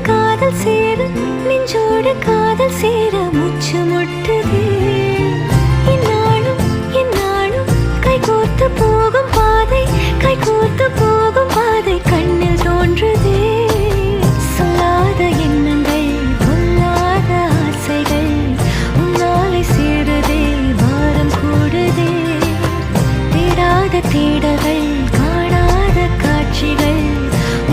காதல் சேர நெஞ்சோடு காதல் சேர மூச்சு முட்டுதே இந்நாளும் கைகோர்த்து போகும் பாதை கண்ணில் தோன்றுதே சொல்லாத எண்ணங்கள் பொல்லாத ஆசைகள் உன்னாலை சேருதே வாரம் கூடுதே தேடாத தேடல்கள்